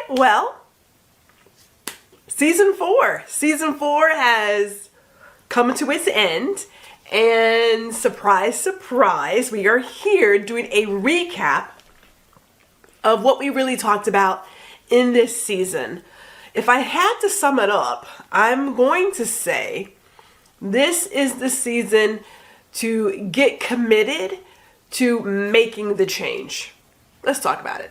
Well, season 4. Season 4 has come to its end. And surprise, surprise, we are here doing a recap of what we really talked about in this season. If I had to sum it up, I'm going to say this is the season to get committed to making the change. Let's talk about it.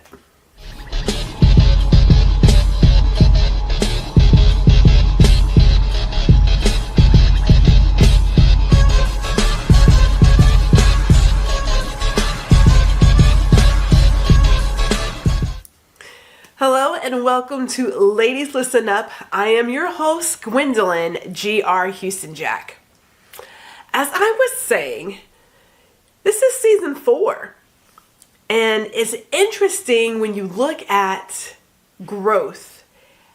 Hello and welcome to Ladies Listen Up. I am your host, Gwendolyn, G.R. Houston Jack. As I was saying, this is season 4. And it's interesting when you look at growth,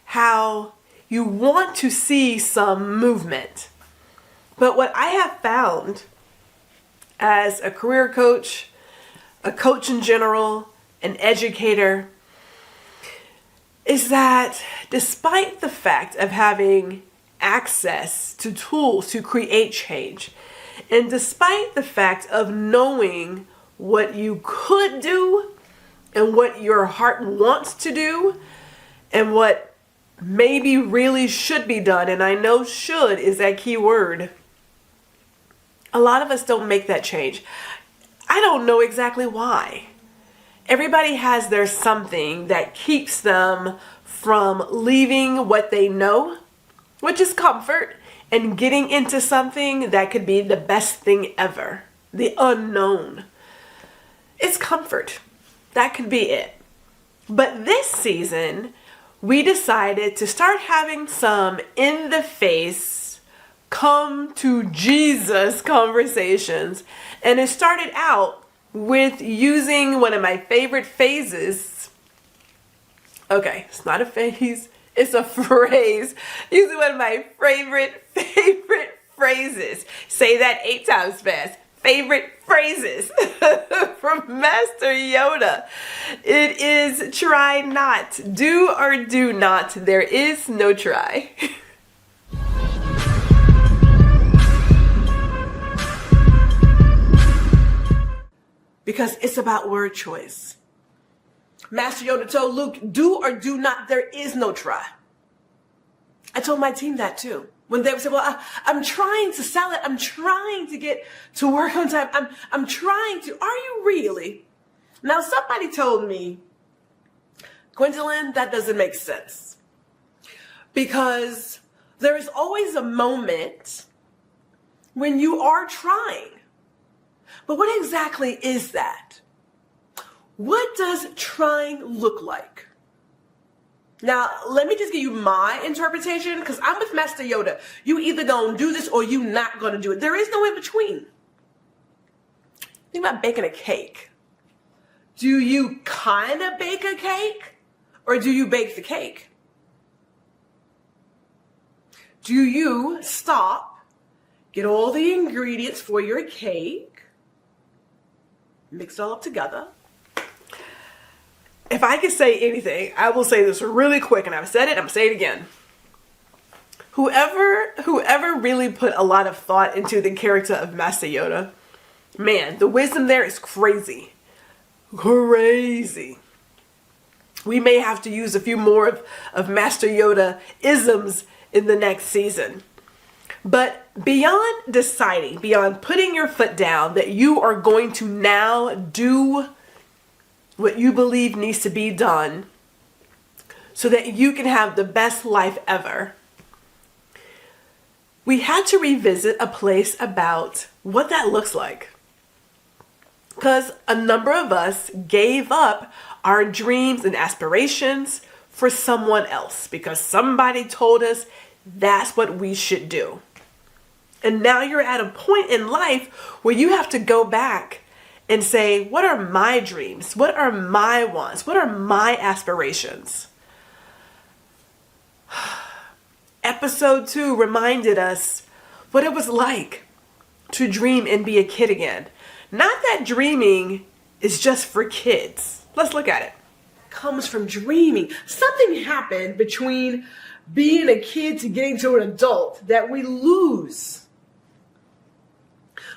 how you want to see some movement. But what I have found as a career coach, a coach in general, an educator, is that despite the fact of having access to tools to create change, and despite the fact of knowing what you could do and what your heart wants to do and what maybe really should be done, and I know should is that key word, a lot of us don't make that change. I don't know exactly why. Everybody has their something that keeps them from leaving what they know, which is comfort, and getting into something that could be the best thing ever, the unknown. It's comfort. That could be it. But this season, we decided to start having some in-the-face, come to Jesus conversations. And it started out with using one of my favorite phases. Okay, it's not a phase, it's a phrase. Using one of my favorite phrases. Say that 8 times fast. Favorite phrases from Master Yoda. It is try not. Do or do not. There is no try. Because it's about word choice. Master Yoda told Luke, do or do not, there is no try. I told my team that too. When they would say, well, I'm trying to sell it. I'm trying to get to work on time. I'm trying to. Are you really? Now, somebody told me, Gwendolyn, that doesn't make sense. Because there is always a moment when you are trying. But what exactly is that? What does trying look like? Now, let me just give you my interpretation, because I'm with Master Yoda. You either gonna do this or you not gonna do it. There is no in between. Think about baking a cake. Do you kind of bake a cake, or do you bake the cake? Do you stop, get all the ingredients for your cake, mix it all up together? If I could say anything, I will say this really quick, and I've said it, I'm going to say it again. Whoever really put a lot of thought into the character of Master Yoda, man, the wisdom there is crazy. Crazy. We may have to use a few more of Master Yoda isms in the next season. But beyond deciding, beyond putting your foot down that you are going to now do what you believe needs to be done so that you can have the best life ever, we had to revisit a place about what that looks like. Because a number of us gave up our dreams and aspirations for someone else because somebody told us that's what we should do. And now you're at a point in life where you have to go back and say, what are my dreams? What are my wants? What are my aspirations? Episode 2 reminded us what it was like to dream and be a kid again. Not that dreaming is just for kids. Let's look at it. comes from dreaming. Something happened between being a kid to getting to an adult that we lose.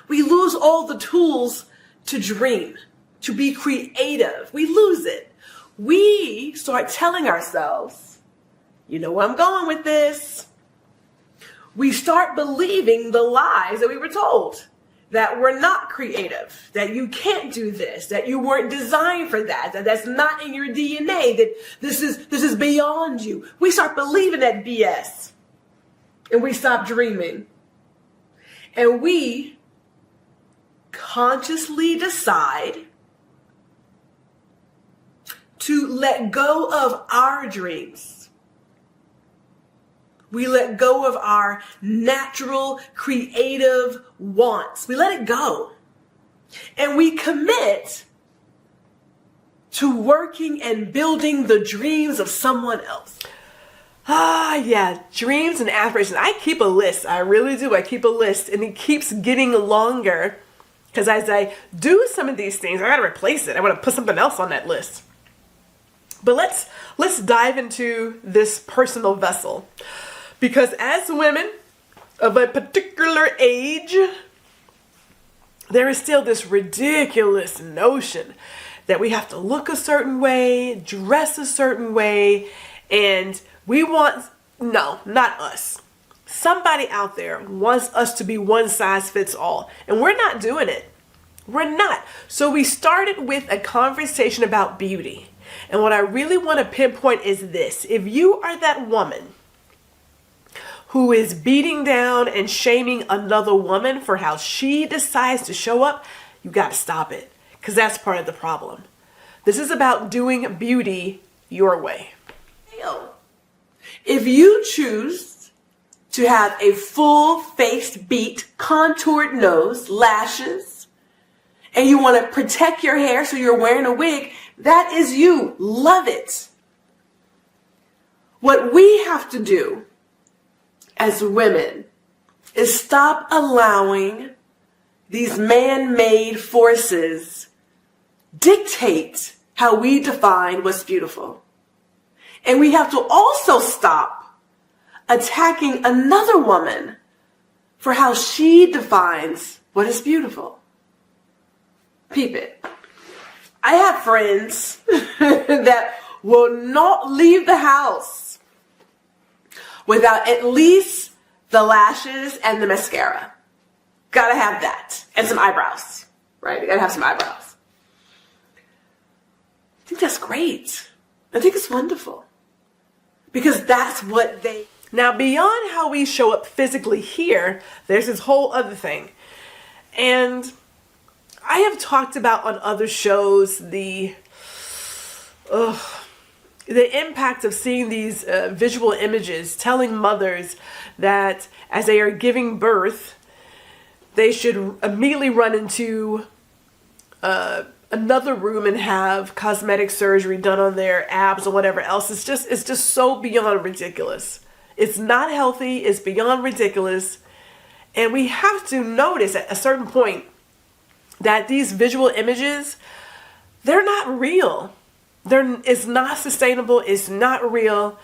We lose all the tools to dream, to be creative. We lose it. We start telling ourselves, you know where I'm going with this. We start believing the lies that we were told, that we're not creative, that you can't do this, that you weren't designed for that that's not in your DNA, that this is beyond you. We start believing that BS, and we stop dreaming. And we consciously decide to let go of our dreams. We let go of our natural, creative wants. We let it go. And we commit to working and building the dreams of someone else. Yeah, dreams and aspirations. I keep a list. I really do. I keep a list. And it keeps getting longer. Because as I do some of these things, I got to replace it. I want to put something else on that list. But let's dive into this personal vessel. Because as women of a particular age, there is still this ridiculous notion that we have to look a certain way, dress a certain way, and we want, no, not us. Somebody out there wants us to be one size fits all, and we're not doing it. We're not. So we started with a conversation about beauty. And what I really want to pinpoint is this. If you are that woman who is beating down and shaming another woman for how she decides to show up, you got to stop it, because that's part of the problem. This is about doing beauty your way. If you choose to have a full face beat, contoured nose, lashes, and you want to protect your hair so you're wearing a wig, that is you. Love it. What we have to do as women is stop allowing these man-made forces dictate how we define what's beautiful. And we have to also stop attacking another woman for how she defines what is beautiful. Peep it. I have friends that will not leave the house without at least the lashes and the mascara. Gotta have that. And some eyebrows, right? You gotta have some eyebrows. I think that's great. I think it's wonderful. Because that's what they... Now, beyond how we show up physically here, there's this whole other thing. And I have talked about on other shows the impact of seeing these visual images telling mothers that as they are giving birth, they should immediately run into another room and have cosmetic surgery done on their abs or whatever else. It's just so beyond ridiculous. It's not healthy. It's beyond ridiculous. And we have to notice at a certain point that these visual images, they're not real. It's not sustainable. It's not real.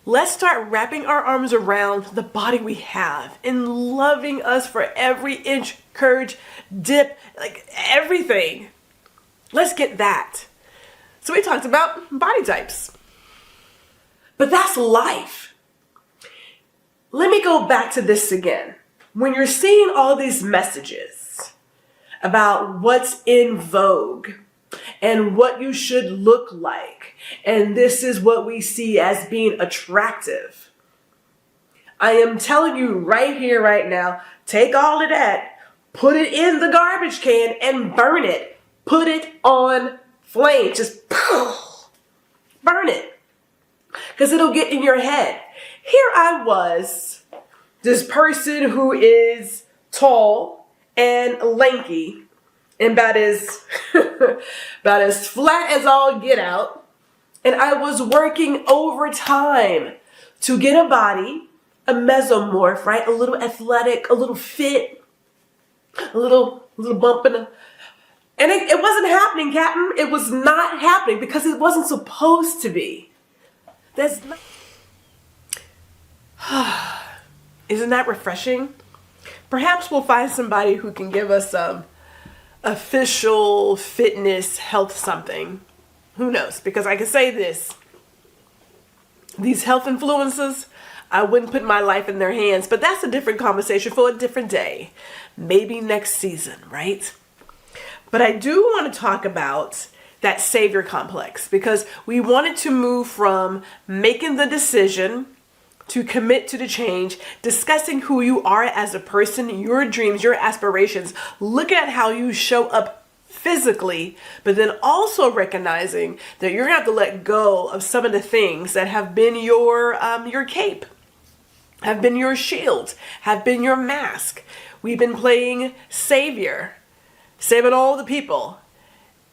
Let's start wrapping our arms around the body we have and loving us for every inch, curve, dip, like everything. Let's get that. So we talked about body types. But that's life. Let me go back to this again. When you're seeing all these messages about what's in vogue and what you should look like, and this is what we see as being attractive, I am telling you right here, right now, take all of that, put it in the garbage can and burn it. Put it on flame. Just burn it. Because it'll get in your head. Here I was, this person who is tall and lanky and about as flat as all get out. And I was working overtime to get a body, a mesomorph, right? A little athletic, a little fit, a little bump in the... And it wasn't happening, Captain. It was not happening because it wasn't supposed to be. There's not... Isn't that refreshing? Perhaps we'll find somebody who can give us some official fitness health something. Who knows? Because I can say this. These health influencers, I wouldn't put my life in their hands, but that's a different conversation for a different day. Maybe next season, right? But I do want to talk about that savior complex, because we wanted to move from making the decision to commit to the change, discussing who you are as a person, your dreams, your aspirations, look at how you show up physically, but then also recognizing that you're gonna have to let go of some of the things that have been your cape, have been your shield, have been your mask. We've been playing savior, saving all the people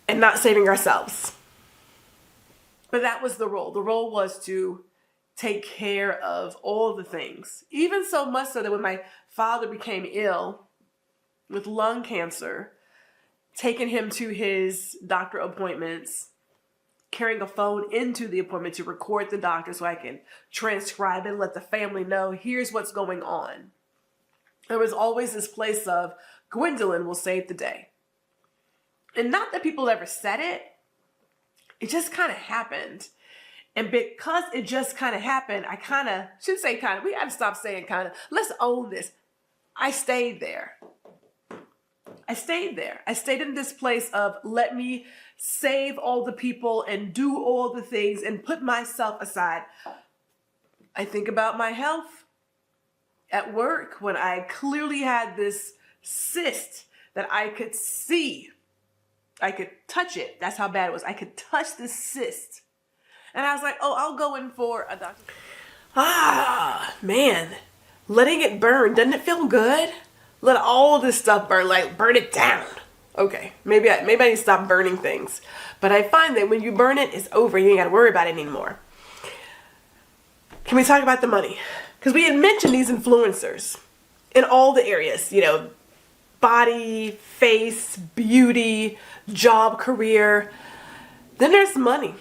and not saving ourselves. But that was the role. The role was to take care of all the things. Even so much so that when my father became ill with lung cancer, taking him to his doctor appointments, carrying a phone into the appointment to record the doctor so I can transcribe it, let the family know, here's what's going on. There was always this place of, Gwendolyn will save the day. And not that people ever said it, it just kind of happened. And because it just kind of happened, I kind of, shouldn't say kind of, we have to stop saying kind of, let's own this. I stayed there. I stayed there. I stayed in this place of, let me save all the people and do all the things and put myself aside. I think about my health at work when I clearly had this cyst that I could see. I could touch it. That's how bad it was. I could touch this cyst. And I was like, oh, I'll go in for a doctor. Man, letting it burn, doesn't it feel good? Let all this stuff burn, like burn it down. Okay, maybe I need to stop burning things. But I find that when you burn it, it's over. You ain't got to worry about it anymore. Can we talk about the money? Because we had mentioned these influencers in all the areas, body, face, beauty, job, career. Then there's money.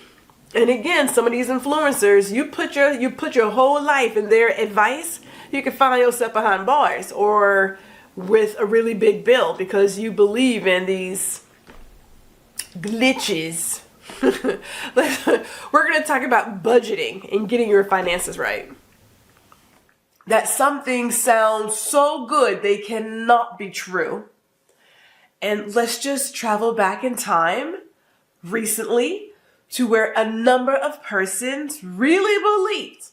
And again, some of these influencers, you put your whole life in their advice, you can find yourself behind bars or with a really big bill because you believe in these glitches. We're going to talk about budgeting and getting your finances right. That some things sound so good they cannot be true. And let's just travel back in time recently to where a number of persons really believed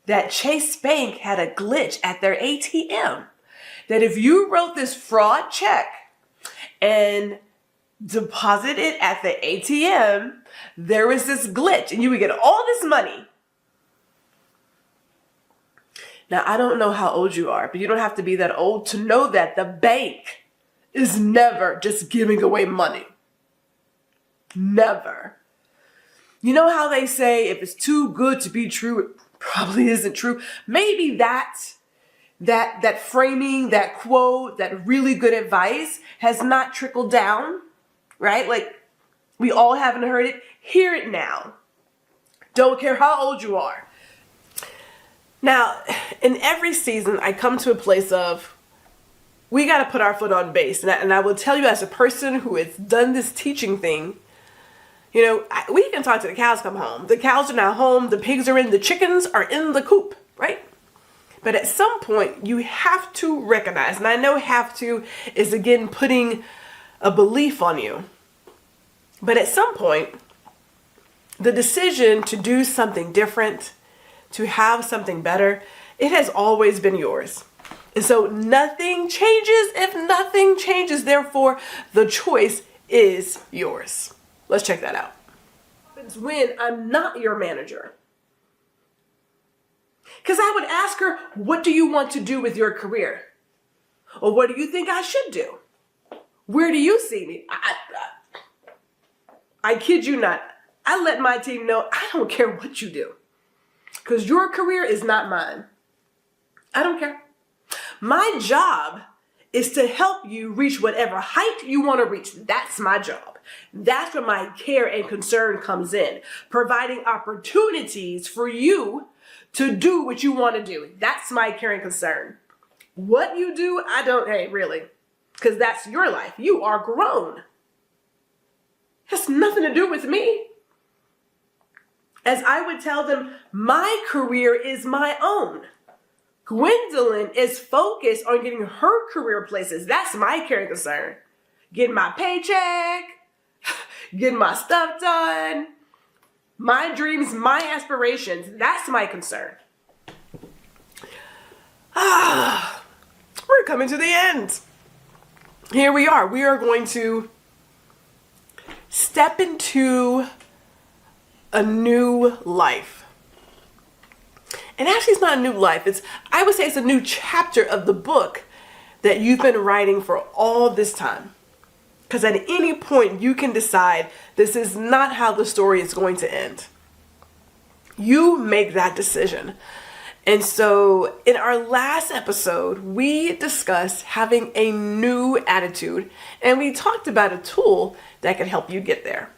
that Chase Bank had a glitch at their ATM. That if you wrote this fraud check and deposited it at the ATM, there was this glitch and you would get all this money. Now, I don't know how old you are, but you don't have to be that old to know that the bank is never just giving away money. Never. You know how they say if it's too good to be true, it probably isn't true. Maybe that framing, that quote, that really good advice has not trickled down, right? Like we all haven't heard it. Hear it now. Don't care how old you are. Now, in every season, I come to a place of, we got to put our foot on base. And I will tell you as a person who has done this teaching thing, we can talk to the cows come home. The cows are now home. The pigs are in. The chickens are in the coop, right? But at some point, you have to recognize, and I know have to is, again, putting a belief on you. But at some point, the decision to do something different, to have something better, it has always been yours. And so nothing changes if nothing changes. Therefore, the choice is yours. Let's check that out. When I'm not your manager. Because I would ask her, what do you want to do with your career? Or what do you think I should do? Where do you see me? I kid you not. I let my team know I don't care what you do. Because your career is not mine. I don't care. My job is to help you reach whatever height you want to reach. That's my job. That's where my care and concern comes in, providing opportunities for you to do what you want to do. That's my care and concern. What you do, I don't, hey, really, because that's your life. You are grown. Has nothing to do with me. As I would tell them, my career is my own. Gwendolyn is focused on getting her career places. That's my care and concern. Getting my paycheck, getting my stuff done, my dreams, my aspirations. That's my concern. We're coming to the end. Here we are. We are going to step into a new life. And actually, it's not a new life. I would say it's a new chapter of the book that you've been writing for all this time. Because at any point, you can decide this is not how the story is going to end. You make that decision. And so in our last episode, we discussed having a new attitude. And we talked about a tool that can help you get there.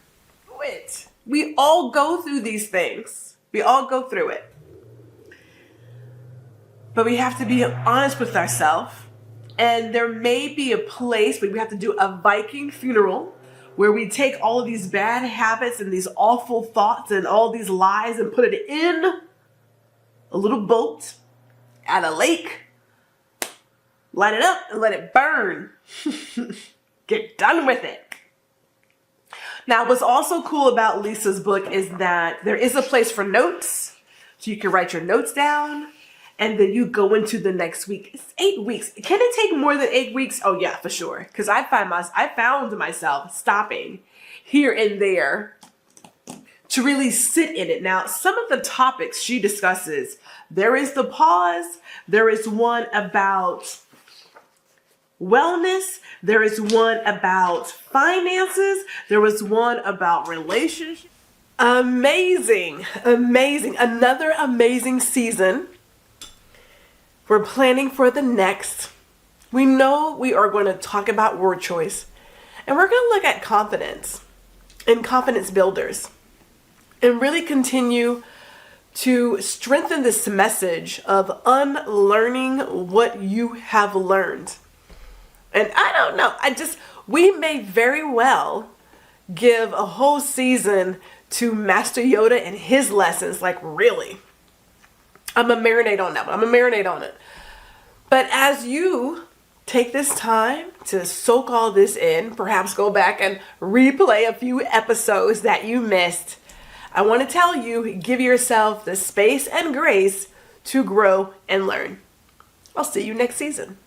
We all go through these things. We all go through it. But we have to be honest with ourselves. And there may be a place where we have to do a Viking funeral where we take all of these bad habits and these awful thoughts and all these lies and put it in a little boat at a lake, light it up and let it burn. Get done with it. Now, what's also cool about Lisa's book is that there is a place for notes. So you can write your notes down and then you go into the next week. It's 8 weeks. Can it take more than 8 weeks? Oh yeah, for sure. Because I found myself stopping here and there to really sit in it. Now, some of the topics she discusses, there is the pause. There is one about wellness. There is one about finances. There was one about relationships. Amazing, amazing. Another amazing season. We're planning for the next. We know we are going to talk about word choice. And we're going to look at confidence and confidence builders. And really continue to strengthen this message of unlearning what you have learned. And I don't know, we may very well give a whole season to Master Yoda and his lessons, like really. I'm gonna marinate on that one. I'm gonna marinate on it. But as you take this time to soak all this in, perhaps go back and replay a few episodes that you missed, I want to tell you, give yourself the space and grace to grow and learn. I'll see you next season.